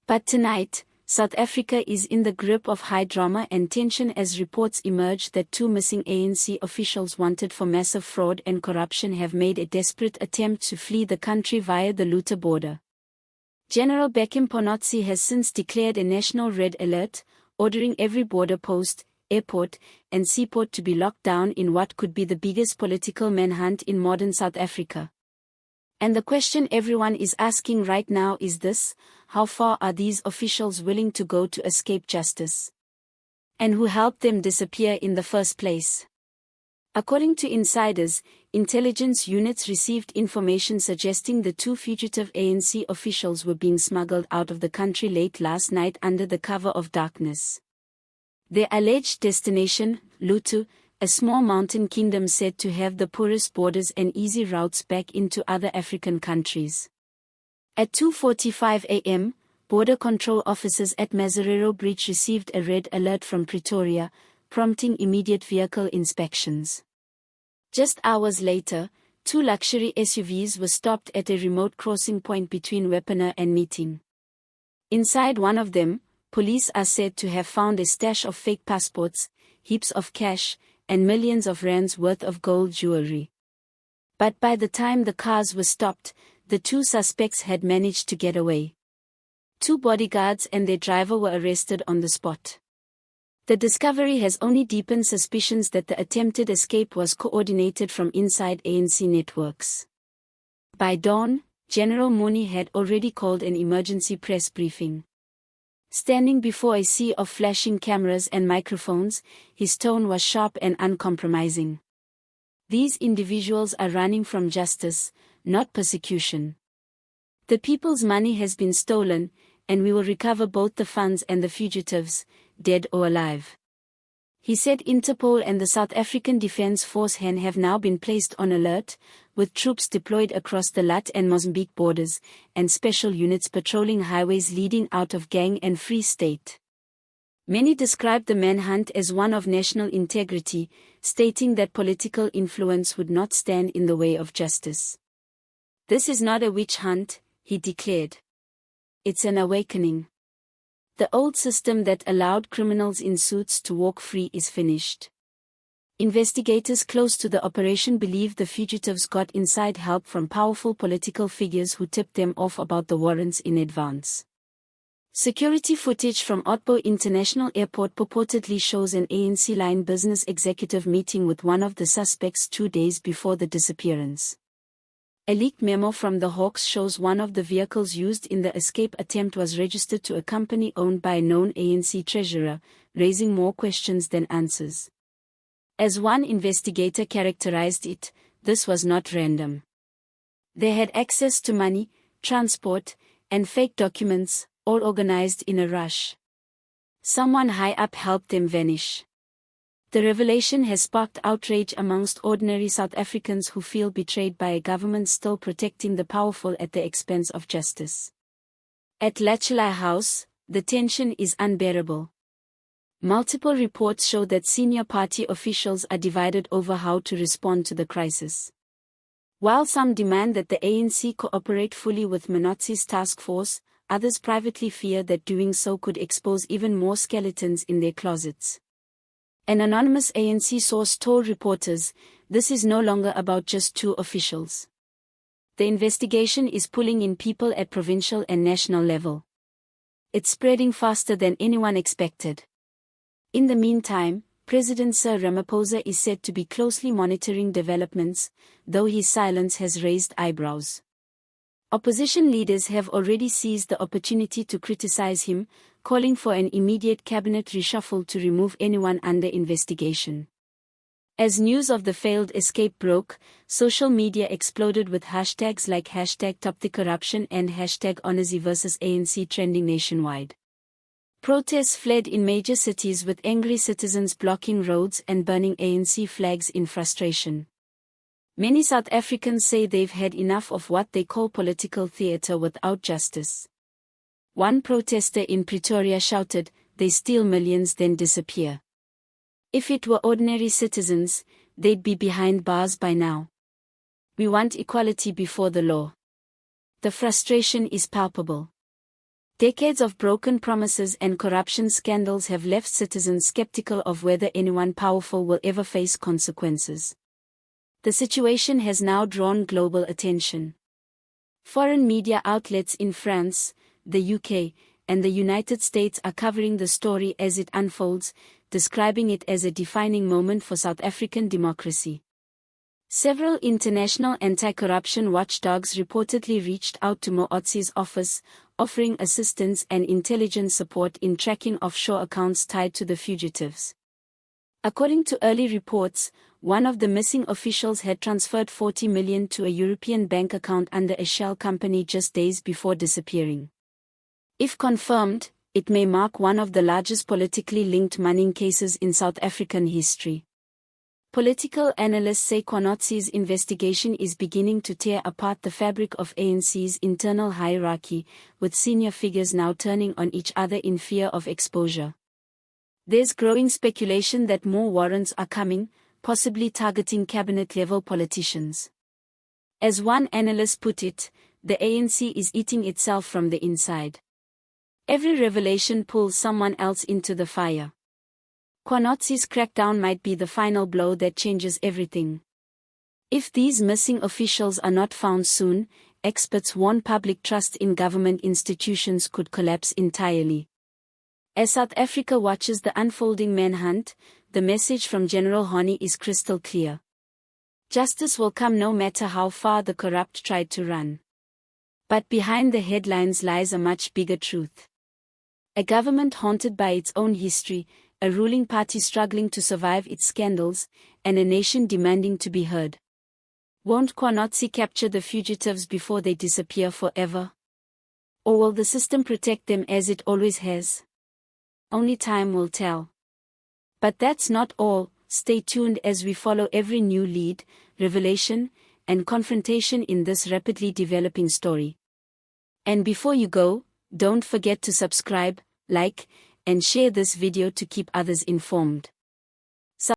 But tonight, South Africa is in the grip of high drama and tension as reports emerge that two missing ANC officials wanted for massive fraud and corruption have made a desperate attempt to flee the country via the Luta border. General Mkhwanazi has since declared a national red alert, ordering every border post, airport, and seaport to be locked down in what could be the biggest political manhunt in modern South Africa. And the question everyone is asking right now is this: how far are these officials willing to go to escape justice? And who helped them disappear in the first place? According to insiders, intelligence units received information suggesting the two fugitive ANC officials were being smuggled out of the country late last night under the cover of darkness. Their alleged destination, Luta, a small mountain kingdom said to have the poorest borders and easy routes back into other African countries. At 2:45 a.m., border control officers at Mazarero Bridge received a red alert from Pretoria, prompting immediate vehicle inspections. Just hours later, two luxury SUVs were stopped at a remote crossing point between Wepener and Meeting. Inside one of them, police are said to have found a stash of fake passports, heaps of cash, and millions of rands worth of gold jewelry. But by the time the cars were stopped, the two suspects had managed to get away. Two bodyguards and their driver were arrested on the spot. The discovery has only deepened suspicions that the attempted escape was coordinated from inside ANC networks. By dawn, General Mkhwanazi had already called an emergency press briefing. Standing before a sea of flashing cameras and microphones, his tone was sharp and uncompromising. These individuals are running from justice, not persecution. The people's money has been stolen, and we will recover both the funds and the fugitives, dead or alive. He said Interpol and the South African Defence Force have now been placed on alert, with troops deployed across the Lat and Mozambique borders, and special units patrolling highways leading out of Gang and Free State. Many described the manhunt as one of national integrity, stating that political influence would not stand in the way of justice. "This is not a witch hunt," he declared. "It's an awakening. The old system that allowed criminals in suits to walk free is finished." Investigators close to the operation believe the fugitives got inside help from powerful political figures who tipped them off about the warrants in advance. Security footage from Otbo International Airport purportedly shows an ANC line business executive meeting with one of the suspects 2 days before the disappearance. A leaked memo from the Hawks shows one of the vehicles used in the escape attempt was registered to a company owned by a known ANC treasurer, raising more questions than answers. As one investigator characterized it, this was not random. They had access to money, transport, and fake documents, all organized in a rush. Someone high up helped them vanish. The revelation has sparked outrage amongst ordinary South Africans who feel betrayed by a government still protecting the powerful at the expense of justice. At Latchley House, the tension is unbearable. Multiple reports show that senior party officials are divided over how to respond to the crisis. While some demand that the ANC cooperate fully with Mkhwanazi's task force, others privately fear that doing so could expose even more skeletons in their closets. An anonymous ANC source told reporters, "This is no longer about just two officials. The investigation is pulling in people at provincial and national level. It's spreading faster than anyone expected." In the meantime, President Cyril Ramaphosa is said to be closely monitoring developments, though his silence has raised eyebrows. Opposition leaders have already seized the opportunity to criticize him, calling for an immediate cabinet reshuffle to remove anyone under investigation. As news of the failed escape broke, social media exploded with hashtags like #TopTheCorruption and #Mkhwanazi vs ANC trending nationwide. Protests fled in major cities with angry citizens blocking roads and burning ANC flags in frustration. Many South Africans say they've had enough of what they call political theatre without justice. One protester in Pretoria shouted, "They steal millions then disappear. If it were ordinary citizens, they'd be behind bars by now. We want equality before the law." The frustration is palpable. Decades of broken promises and corruption scandals have left citizens skeptical of whether anyone powerful will ever face consequences. The situation has now drawn global attention. Foreign media outlets in France, the UK, and the United States are covering the story as it unfolds, describing it as a defining moment for South African democracy. Several international anti-corruption watchdogs reportedly reached out to Mkhwanazi's office, offering assistance and intelligence support in tracking offshore accounts tied to the fugitives. According to early reports, one of the missing officials had transferred 40 million to a European bank account under a shell company just days before disappearing. If confirmed, it may mark one of the largest politically linked money cases in South African history. Political analysts say Mkhwanazi's investigation is beginning to tear apart the fabric of ANC's internal hierarchy, with senior figures now turning on each other in fear of exposure. There's growing speculation that more warrants are coming, possibly targeting cabinet-level politicians. As one analyst put it, the ANC is eating itself from the inside. Every revelation pulls someone else into the fire. Mkhwanazi's crackdown might be the final blow that changes everything. If these missing officials are not found soon, experts warn public trust in government institutions could collapse entirely. As South Africa watches the unfolding manhunt, the message from General Hani is crystal clear. Justice will come no matter how far the corrupt tried to run. But behind the headlines lies a much bigger truth. A government haunted by its own history, a ruling party struggling to survive its scandals, and a nation demanding to be heard. Won't Mkhwanazi capture the fugitives before they disappear forever? Or will the system protect them as it always has? Only time will tell. But that's not all. Stay tuned as we follow every new lead, revelation, and confrontation in this rapidly developing story. And before you go, don't forget to subscribe, like, and share this video to keep others informed.